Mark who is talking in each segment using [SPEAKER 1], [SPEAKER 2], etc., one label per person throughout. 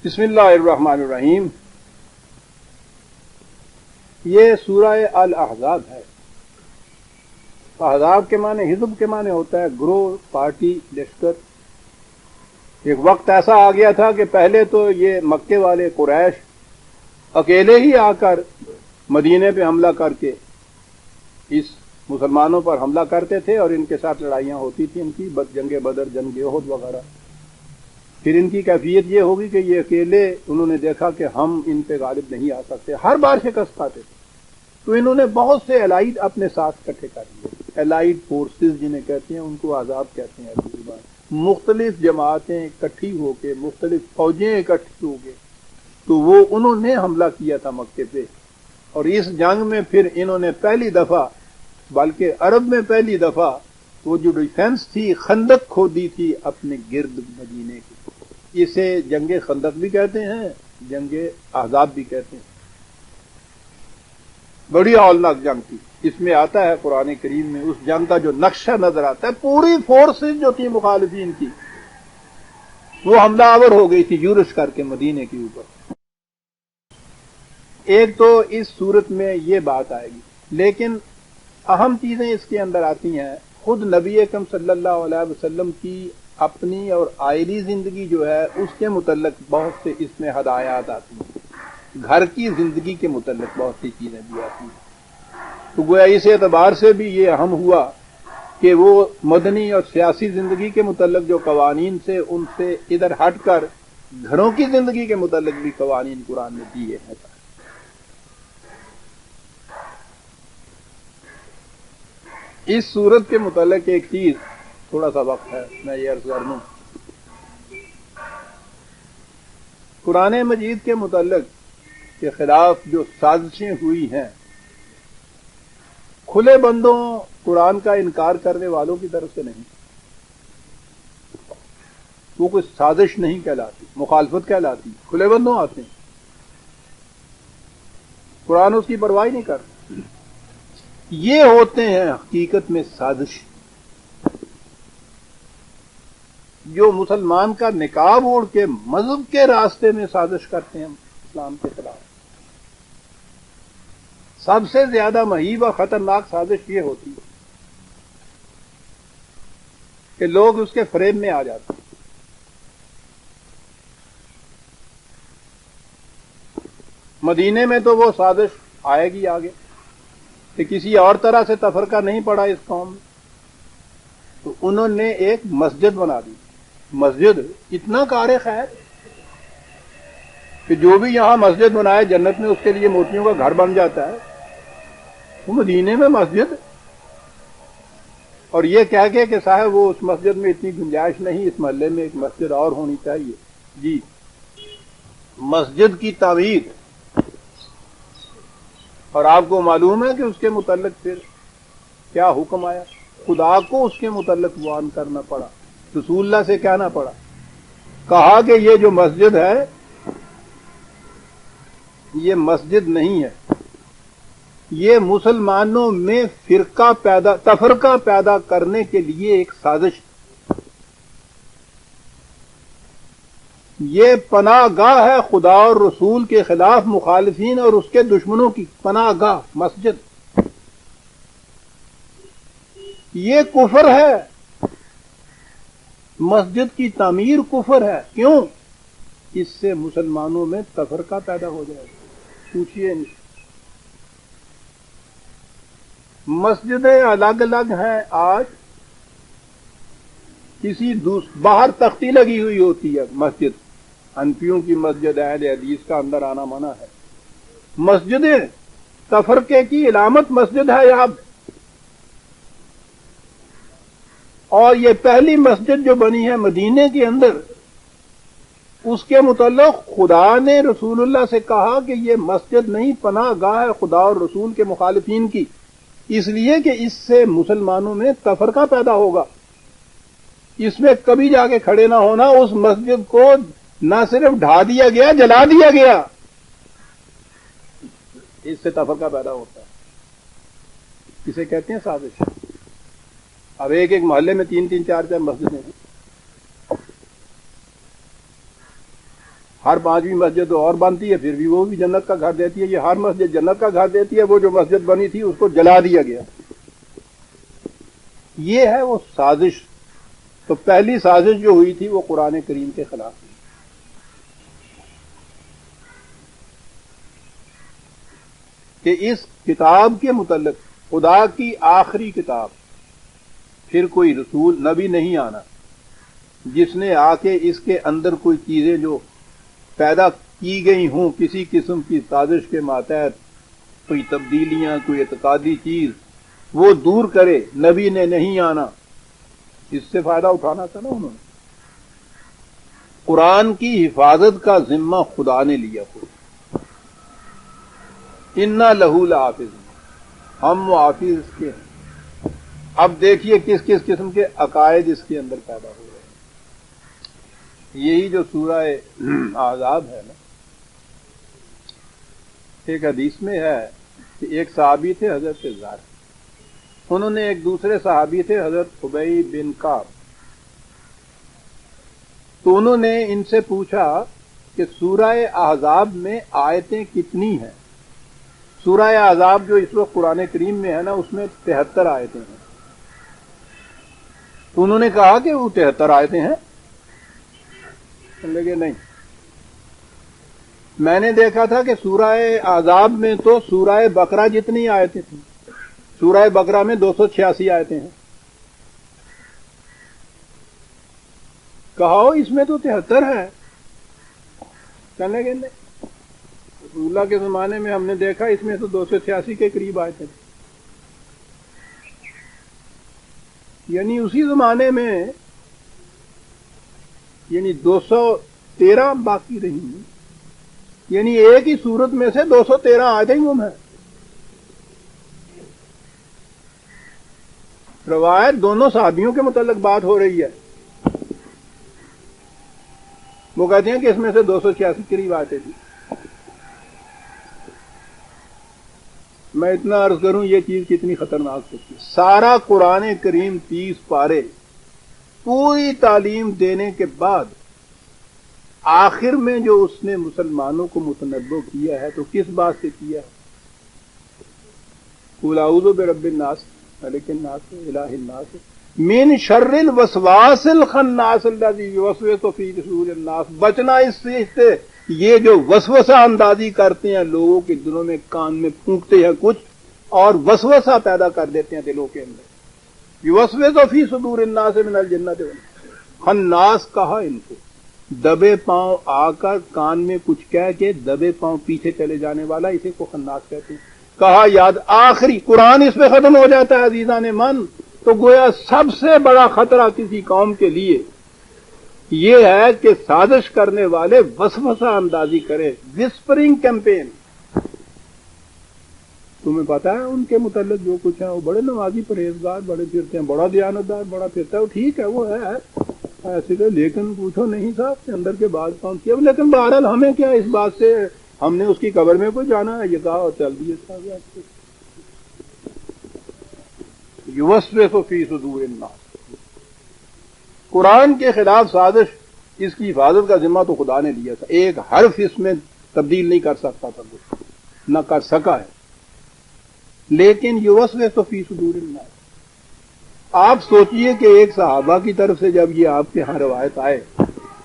[SPEAKER 1] بسم اللہ الرحمن الرحیم. یہ سورہ الاحزاب ہے. احزاب کے معنی حزب کے معنی ہوتا ہے گروہ، پارٹی، لشکر. ایک وقت ایسا آ گیا تھا کہ پہلے تو یہ مکے والے قریش اکیلے ہی آ کر مدینے پہ حملہ کر کے اس مسلمانوں پر حملہ کرتے تھے اور ان کے ساتھ لڑائیاں ہوتی تھیں، ان کی جنگ بدر، جنگ احد وغیرہ. پھر ان کی کیفیت یہ ہوگی کہ یہ اکیلے انہوں نے دیکھا کہ ہم ان پہ غالب نہیں آ سکتے، ہر بار شکست کھاتے تھے. تو انہوں نے بہت سے الائڈ اپنے ساتھ اکٹھے کر لیے. الائڈ فورسز جنہیں کہتے ہیں ان کو احزاب کہتے ہیں. اگلی بار مختلف جماعتیں اکٹھی ہو کے، مختلف فوجیں اکٹھی ہو کے، تو وہ انہوں نے حملہ کیا تھا مکے پہ. اور اس جنگ میں پھر انہوں نے پہلی دفعہ، بلکہ عرب میں پہلی دفعہ، وہ جو ڈیفنس تھی خندق کھودی تھی اپنے گرد مدینے کی. اسے جنگ خندق بھی کہتے ہیں، جنگ احزاب بھی کہتے ہیں. بڑی ہولناک جنگ تھی. اس میں آتا ہے قرآن کریم میں اس جنگ کا جو نقشہ نظر آتا ہے. پوری فورسز جو تھی مخالفین کی وہ حملہ آور ہو گئی تھی یورش کر کے مدینے کے اوپر. ایک تو اس صورت میں یہ بات آئے گی، لیکن اہم چیزیں اس کے اندر آتی ہیں. خود نبی اکرم صلی اللہ علیہ وسلم کی اپنی اور آئلی زندگی جو ہے اس کے متعلق بہت سے اس میں ہدایات آتی ہیں. گھر کی زندگی کے متعلق بہت سی چیزیں بھی آتی ہیں. تو گویا اس اعتبار سے بھی یہ اہم ہوا کہ وہ مدنی اور سیاسی زندگی کے متعلق جو قوانین سے ان سے ادھر ہٹ کر گھروں کی زندگی کے متعلق بھی قوانین قرآن نے دیے ہیں. اس صورت کے متعلق ایک چیز، تھوڑا سا وقت ہے میں یہ عرض کر دوں. قرآن مجید کے متعلق کے خلاف جو سازشیں ہوئی ہیں، کھلے بندوں قرآن کا انکار کرنے والوں کی طرف سے نہیں، وہ کوئی سازش نہیں کہلاتی، مخالفت کہلاتی. کھلے بندوں آتے ہیں، قرآن اس کی پرواہ نہیں کرتا. یہ ہوتے ہیں حقیقت میں سازش، جو مسلمان کا نقاب اوڑھ کے مذہب کے راستے میں سازش کرتے ہیں اسلام کے خلاف. سب سے زیادہ مہیب اور خطرناک سازش یہ ہوتی ہے کہ لوگ اس کے فریب میں آ جاتے ہیں. مدینے میں تو وہ سازش آئے گی آگے کہ کسی اور طرح سے تفرقہ نہیں پڑا اس قوم میں. تو انہوں نے ایک مسجد بنا دی. مسجد اتنا کار خیر کہ جو بھی یہاں مسجد بنائے جنت میں اس کے لیے موتیوں کا گھر بن جاتا ہے. وہ مدینے میں مسجد، اور یہ کہہ کے کہ صاحب وہ اس مسجد میں اتنی گنجائش نہیں، اس محلے میں ایک مسجد اور ہونی چاہیے. جی، مسجد کی تعمیر. اور آپ کو معلوم ہے کہ اس کے متعلق پھر کیا حکم آیا. خدا کو اس کے متعلق بیان کرنا پڑا، رسول اللہ سے کہنا پڑا. کہا کہ یہ جو مسجد ہے یہ مسجد نہیں ہے، یہ مسلمانوں میں تفرقہ پیدا کرنے کے لیے ایک سازش. یہ پناہ گاہ ہے خدا اور رسول کے خلاف مخالفین اور اس کے دشمنوں کی پناہ گاہ مسجد. یہ کفر ہے، مسجد کی تعمیر کفر ہے. کیوں؟ اس سے مسلمانوں میں تفرقہ پیدا ہو جائے گا. پوچھئے نہیں. مسجدیں الگ الگ ہیں. آج کسی باہر تختی لگی ہوئی ہوتی ہے مسجد، حنفیوں کی مسجد، اہل حدیث کا اندر آنا منع ہے. مسجدیں تفرقے کی علامت مسجد ہے یہاں. اور یہ پہلی مسجد جو بنی ہے مدینے کے اندر، اس کے متعلق خدا نے رسول اللہ سے کہا کہ یہ مسجد نہیں، پناہ گاہ ہے خدا اور رسول کے مخالفین کی، اس لیے کہ اس سے مسلمانوں میں تفرقہ پیدا ہوگا. اس میں کبھی جا کے کھڑے نہ ہونا. اس مسجد کو نہ صرف ڈھا دیا گیا، جلا دیا گیا. اس سے تفرقہ پیدا ہوتا ہے. اسے کہتے ہیں سازش. اب ایک محلے میں 3-3 4-4 مسجدیں ہیں. ہر 5ویں مسجد اور بنتی ہے پھر بھی وہ بھی جنت کا گھر دیتی ہے، یہ ہر مسجد جنت کا گھر دیتی ہے، وہ جو مسجد بنی تھی اس کو جلا دیا گیا۔ یہ ہے وہ سازش۔ تو پہلی سازش جو ہوئی تھی وہ قرآن کریم کے خلاف ہوئی کہ اس کتاب کے متعلق، خدا کی آخری کتاب، پھر کوئی رسول نبی نہیں آنا جس نے آ کے اس کے اندر کوئی چیزیں جو پیدا کی گئی ہوں کسی قسم کی سازش کے ماتحت، کوئی تبدیلیاں، کوئی اعتقادی چیز، وہ دور کرے۔ نبی نے نہیں آنا، اس سے فائدہ اٹھانا تھا نا انہوں نے۔ قرآن کی حفاظت کا ذمہ خدا نے لیا خود۔ انا لہو لحافظ، ہم محافظ اس کے ہیں۔ اب دیکھیے کس کس قسم کے عقائد اس کے اندر پیدا ہو رہے ہیں۔ یہی جو سورہ احزاب ہے نا، ایک حدیث میں ہے کہ ایک صحابی تھے حضرت زر، انہوں نے ایک دوسرے صحابی تھے حضرت ابی بن کعب، تو انہوں نے ان سے پوچھا کہ سورہ احزاب میں آیتیں کتنی ہیں؟ سورہ احزاب جو اس وقت قرآن کریم میں ہے نا، اس میں 73 آیتیں ہیں۔ تو انہوں نے کہا کہ وہ 73 آیتیں ہیں؟ لگے نہیں، میں نے دیکھا تھا کہ سورہ احزاب میں تو سورہ بقرہ جتنی آیتیں تھیں، سورہ بقرہ میں 286 آیتیں ہیں۔ کہا اس میں تو 73 ہے۔ کہنے لگے نہیں، رسول اللہ کے زمانے میں ہم نے دیکھا اس میں تو 286 کے قریب آیتیں تھیں، یعنی اسی زمانے میں یعنی 213 باقی رہی، یعنی ایک ہی سورت میں سے 213 آیتیں گم ہیں۔ روایت دونوں صحابیوں کے متعلق بات ہو رہی ہے، وہ کہتے ہیں کہ اس میں سے 286 قریب آیتیں تھیں۔ میں اتنا عرض کروں یہ چیز کتنی خطرناک ہوتی ہے۔ سارا قرآن کریم 30 پارے پوری تعلیم دینے کے بعد آخر میں جو اس نے مسلمانوں کو متنبع کیا ہے تو کس بات سے کیا ہے؟ قل اعوذ برب الناس ملک الناس الہ الناس من شر الوسواس الخناس الذی یوسوس فی صدور الناس، بچنا اس سے یہ جو وسوسہ اندازی کرتے ہیں لوگوں کے دلوں میں، کان میں پھونکتے ہیں کچھ اور وسوسہ پیدا کر دیتے ہیں دلوں کے اندر۔ یوسوس فی صدور الناس من الجنۃ والناس، خناس کہا ان کو، دبے پاؤں آ کر کان میں کچھ کہہ کے دبے پاؤں پیچھے چلے جانے والا، اسے کو خناس کہتے ہیں۔ کہا یاد آخری قرآن اس پہ ختم ہو جاتا ہے عزیزان من، تو گویا سب سے بڑا خطرہ کسی قوم کے لیے یہ ہے کہ سازش کرنے والے وسوسہ اندازی کرے، وسپرنگ کیمپین۔ تمہیں پتا ہے ان کے متعلق جو کچھ ہے، وہ بڑے نمازی پرہیزگار، بڑے پھرتے ہیں، بڑا دیانتدار، بڑا پھرتا ہے، وہ ٹھیک ہے، وہ ہے ایسے کہ، لیکن پوچھو نہیں صاحب کے اندر کے بعد کون کیا۔ لیکن بہرحال ہمیں کیا اس بات سے، ہم نے اس کی قبر میں کوئی جانا ہے، یہ کہا اور چل دیے صاحب۔ یوسوس فی صدور الناس، قرآن کے خلاف سازش، اس کی حفاظت کا ذمہ تو خدا نے لیا تھا، ایک حرف اس میں تبدیل نہیں کر سکتا تھا، نہ کر سکا ہے، لیکن یوسوس فی صدور الناس۔ آپ سوچئے کہ ایک صحابہ کی طرف سے جب یہ آپ کے ہاں روایت آئے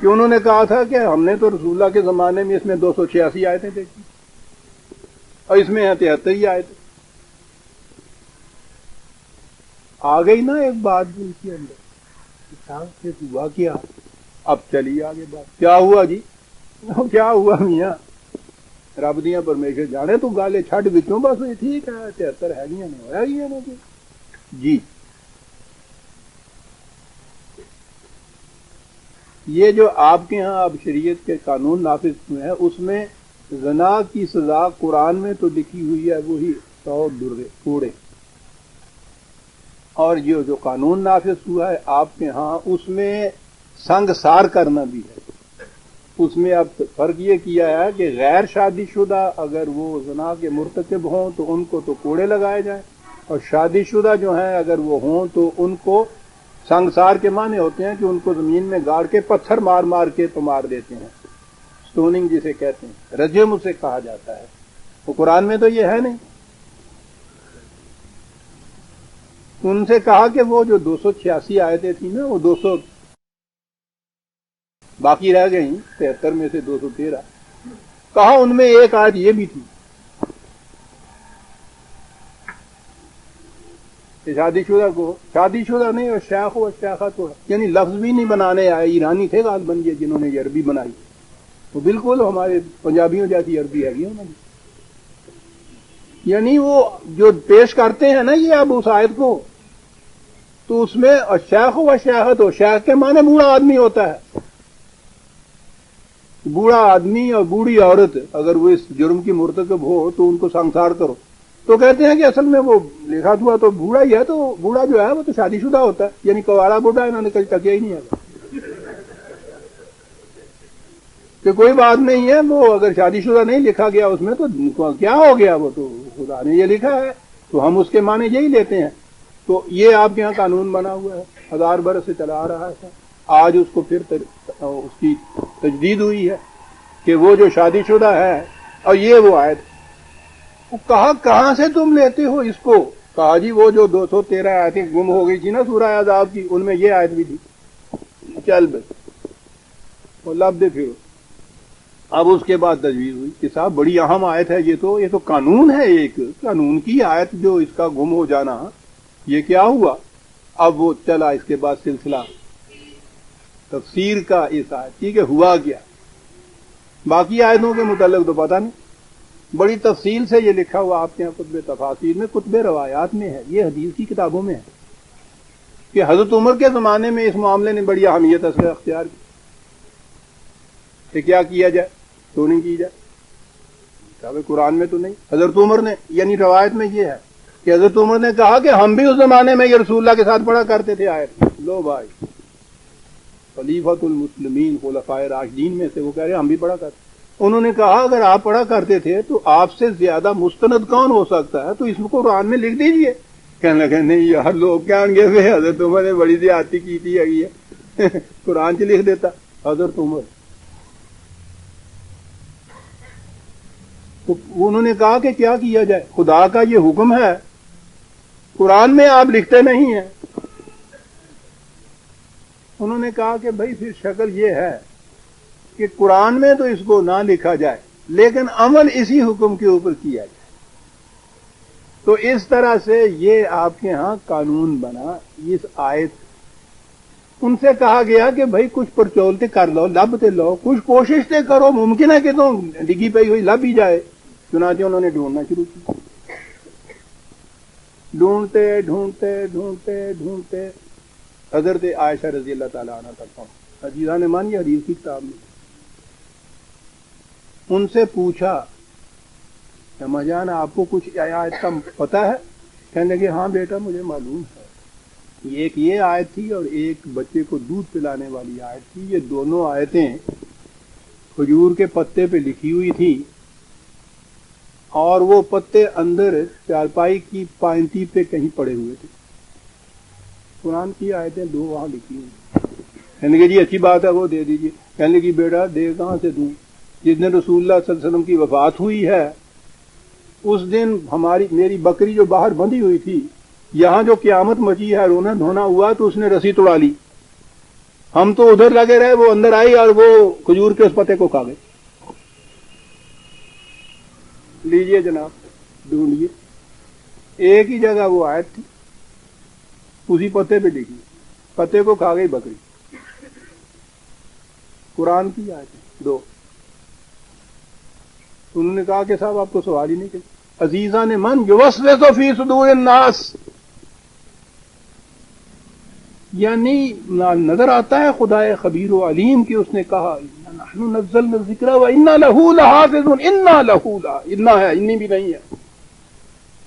[SPEAKER 1] کہ انہوں نے کہا تھا کہ ہم نے تو رسول اللہ کے زمانے میں اس میں 286 آیتیں دیکھی اور اس میں 73 ہی آیتیں، آ گئی نا ایک بات دل کے اندر، پھر ہوا کیا؟ اب چلی آگے بات، کیا ہوا جی؟ کیا ہوا میاں؟ رب دیاں پرمیشر جانے، تو گالے چھٹ بچوں بس ٹھیک ہے 73 ہے گیا نہیں ہوا گیا نہیں جی۔ یہ جو آپ کے ہاں اب شریعت کے قانون نافذ ہوئے ہیں، اس میں زنا کی سزا قرآن میں تو لکھی ہوئی ہے وہی 100 کوڑے، اور یہ جو قانون نافذ ہوا ہے آپ کے ہاں اس میں سنگسار کرنا بھی ہے۔ اس میں اب فرق یہ کیا ہے کہ غیر شادی شدہ اگر وہ زنا کے مرتکب ہوں تو ان کو تو کوڑے لگائے جائیں، اور شادی شدہ جو ہیں اگر وہ ہوں تو ان کو سنگسار کے معنی ہوتے ہیں کہ ان کو زمین میں گاڑ کے پتھر مار مار کے تو مار دیتے ہیں۔ سٹوننگ جسے کہتے ہیں، رجم اسے کہا جاتا ہے، وہ قرآن میں تو یہ ہے نہیں. ان سے کہا کہ وہ جو 286 آیتیں تھیں نا، وہ 200 باقی رہ گئیں 73 میں سے 213. کہا ان میں ایک آیت یہ بھی تھی کہ شادی شدہ کو، شادی شدہ نہیں، اور شیخ و شیخہ کو، یعنی لفظ بھی نہیں بنانے آئے. ایرانی تھے غالباً یہ جنہوں نے یہ عربی بنائی، وہ بالکل ہمارے پنجابیوں جیسی عربی ہے انہوں نے. یعنی وہ جو پیش کرتے ہیں نا یہ اب اس آیت کو، تو اس میں شیخ و شیخت ہو، شیخ کے معنی بوڑھا آدمی ہوتا ہے. بوڑھا آدمی اور بوڑھی عورت اگر وہ اس جرم کی مرتکب ہو تو ان کو سنسار کرو، تو کہتے ہیں کہ اصل میں وہ لکھا ہوا تو بوڑھا ہی ہے، تو بوڑھا جو ہے وہ تو شادی شدہ ہوتا ہے، یعنی کوارا بوڑھا انہوں نے کل تکیا ہی نہیں ہے کہ کوئی بات نہیں ہے، وہ اگر شادی شدہ نہیں لکھا گیا اس میں تو کیا ہو گیا، وہ تو خدا نے یہ لکھا ہے تو ہم اس کے معنی یہی لیتے ہیں. تو یہ آپ کے ہاں قانون بنا ہوا ہے، 1000 برس سے چلا آ رہا ہے. آج اس کو پھر اس کی تجدید ہوئی ہے کہ وہ جو شادی شدہ ہے، اور یہ وہ آیت. کہا کہاں سے تم لیتے ہو اس کو؟ کہا جی وہ جو 213 آیتیں گم ہو گئی تھی نا سورہ عذاب کی، ان میں یہ آیت بھی تھی. چل بس وہ لب دے پھر. اب اس کے بعد تجویز ہوئی کہ صاحب بڑی اہم آیت ہے، یہ تو قانون ہے، ایک قانون کی آیت، جو اس کا گم ہو جانا یہ کیا ہوا. اب وہ چلا اس کے بعد سلسلہ تفسیر کا اس آیت کی کہ ہوا کیا. باقی آیتوں کے متعلق تو پتہ نہیں، بڑی تفصیل سے یہ لکھا ہوا آپ کے یہاں کتب تفاسیر میں، کتب روایات میں ہے، یہ حدیث کی کتابوں میں ہے کہ حضرت عمر کے زمانے میں اس معاملے نے بڑی اہمیت اختیار کی کہ کیا کیا جائے، تو نہیں کی جائے. قرآن میں تو نہیں. حضرت عمر نے، یعنی روایت میں یہ ہے کہ حضرت عمر نے کہا کہ ہم بھی اس زمانے میں یہ رسول اللہ کے ساتھ پڑھا کرتے تھے آیت. لو بھائی، خلیفۃ المسلمین خلفائے راشدین میں سے وہ کہہ رہے ہم بھی پڑھا کرتے. انہوں نے کہا اگر آپ پڑھا کرتے تھے تو آپ سے زیادہ مستند کون ہو سکتا ہے، تو اس کو قرآن میں لکھ دیجئے. کہنے لگے نہیں یار لوگ کیا گے، حضرت عمر نے بڑی زیادتی کی تھی قرآن سے لکھ دیتا حضرت عمر. تو انہوں نے کہا کہ کیا کیا جائے، خدا کا یہ حکم ہے، قرآن میں آپ لکھتے نہیں ہیں. انہوں نے کہا کہ بھائی پھر شکل یہ ہے کہ قرآن میں تو اس کو نہ لکھا جائے لیکن عمل اسی حکم کے اوپر کیا جائے. تو اس طرح سے یہ آپ کے ہاں قانون بنا اس آیت. ان سے کہا گیا کہ بھائی کچھ پرچولتے کر لو، لبتے لو، کچھ کوشش تے کرو، ممکن ہے کہ تم ڈگی پئی ہوئی لب ہی جائے. چنانچہ انہوں نے ڈھونڈنا شروع کیا، ڈھونڈتے ڈھونڈتے ڈھونڈتے ڈھونڈتے حضرت عائشہ رضی اللہ تعالیٰ عنہ تک پہنچے. عزیزان مان یہ حدیث کی کتاب میں. ان سے پوچھا اما جان آپ کو کچھ آیت کا پتہ ہے؟ کہنے لگے ہاں بیٹا مجھے معلوم ہے، ایک یہ آیت تھی اور ایک بچے کو دودھ پلانے والی آیت تھی. یہ دونوں آیتیں کھجور کے پتے پہ لکھی ہوئی تھی اور وہ پتے اندر چارپائی کی پائنتی پہ کہیں پڑے ہوئے تھے. قرآن کی آیتیں دو وہاں لکھی ہوئی. کہنے لگے جی اچھی بات ہے وہ دے دیجیے. کہنے لگی بیٹا دے کہاں سے دوں، جس دن رسول اللہ صلی اللہ علیہ وسلم کی وفات ہوئی ہے اس دن میری بکری جو باہر بندھی ہوئی تھی، یہاں جو قیامت مچی ہے، رونا دھونا ہوا تو اس نے رسی توڑا لی. ہم تو ادھر لگے رہے، وہ اندر آئی اور وہ کھجور کے اس پتے کو کھا گئے. لیجئے جناب ڈھونڈیے، ایک ہی جگہ وہ آیت تھی، اسی پتے پہ لکھی، پتے کو کھا گئی بکری. قرآن کی آیت ہے دو. انہوں نے کہا کہ صاحب آپ کو سوال ہی نہیں کیا. عزیزان من یوسوس فی صدور الناس، یعنی نظر آتا ہے خدا خبیر و علیم کہ اس نے کہا نحن نزلنا الذکر وانا لہ لحافظون. انا لہ انا ہے، انی بھی نہیں ہے،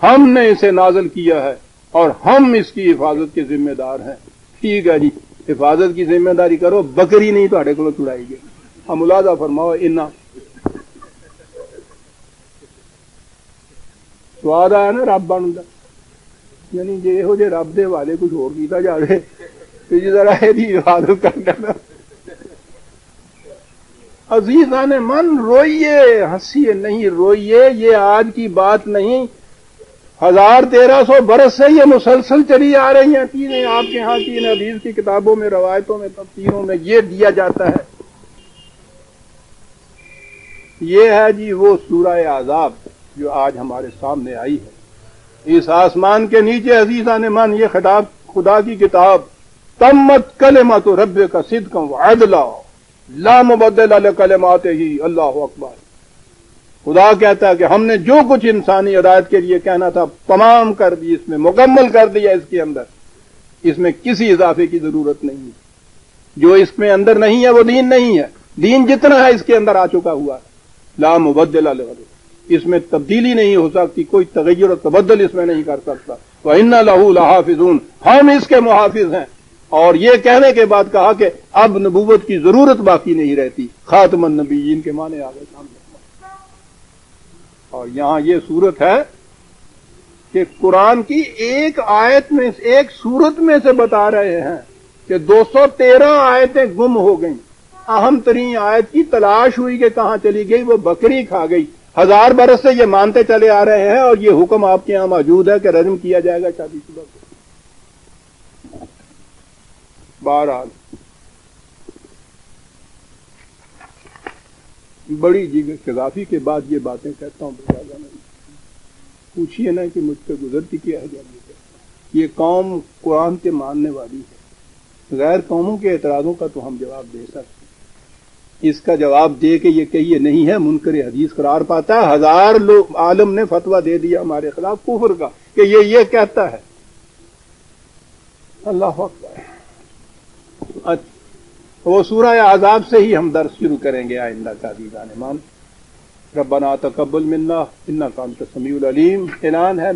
[SPEAKER 1] ہم نے اسے نازل کیا ہے اور ہم اس کی حفاظت کے ذمہ دار ہیں. ٹھیک ہے جی حفاظت کی ذمہ داری کرو، بکری نہیں تھوڑے کو چھڑائی گئی. ہم ملاحظہ فرماؤ انا سواد آیا نا رب بنتا، یعنی جی یہو جے رب دے والے کچھ اور کیتا جائے تو جی ذرا یہ حفاظت کر لینا. عزیزان من روئیے، ہنسیے نہیں روئیے، یہ آج کی بات نہیں، 1300 برس سے یہ مسلسل چلی آ رہی ہیں چیزیں آپ کے ہاں کی حدیث کی کتابوں میں، روایتوں میں، تفسیروں میں یہ دیا جاتا ہے۔ یہ ہے جی وہ سورہ احزاب جو آج ہمارے سامنے آئی ہے۔ اس آسمان کے نیچے عزیزان من یہ خطاب خدا کی کتاب، تمت کلمۃ ربک صدقا وعدلا لا مبدل لکلماتہ، اللہ اکبر۔ خدا کہتا ہے کہ ہم نے جو کچھ انسانی ہدایت کے لیے کہنا تھا تمام کر دی، اس میں مکمل کر دیا، اس کے اندر اس میں کسی اضافے کی ضرورت نہیں ہے۔ جو اس میں اندر نہیں ہے وہ دین نہیں ہے، دین جتنا ہے اس کے اندر آ چکا ہوا ہے، لا مبدل لکلماتہ، اس میں تبدیلی نہیں ہو سکتی، کوئی تغیر و تبدل اس میں نہیں کر سکتا۔ وَإِنَّ لَهُ لَحَافِظُونَ، ہم اس کے محافظ ہیں۔ اور یہ کہنے کے بعد کہا کہ اب نبوت کی ضرورت باقی نہیں رہتی، خاتم النبیین کے معنی آگے سامنے۔ اور یہاں یہ صورت ہے کہ قرآن کی ایک آیت میں، ایک صورت میں سے بتا رہے ہیں کہ 213 آیتیں گم ہو گئیں، اہم ترین آیت کی تلاش ہوئی کہ کہاں چلی گئی، وہ بکری کھا گئی۔ 1000 برس سے یہ مانتے چلے آ رہے ہیں، اور یہ حکم آپ کے ہاں موجود ہے کہ رجم کیا جائے گا شادی شدہ کو۔ بہرحال بڑی شگافی کے بعد یہ باتیں کہتا ہوں، پوچھیے نا کہ مجھ پہ گزرتی کیا ہے جب یہ قوم قرآن کے ماننے والی ہے، غیر قوموں کے اعتراضوں کا تو ہم جواب دے سکتے ہیں، اس کا جواب دے کے یہ کہیے نہیں ہے منکر حدیث قرار پاتا ہے۔ 1000 لوگ عالم نے فتویٰ دے دیا ہمارے خلاف کفر کا کہ یہ کہتا ہے۔ اللہ اکبر۔ اچھا، وہ سورہ احزاب سے ہی ہم درس شروع کریں گے آئندہ کا عزیزان مان۔ ربنا تقبل منا انک انت السمیع العلیم۔ اعلان ہے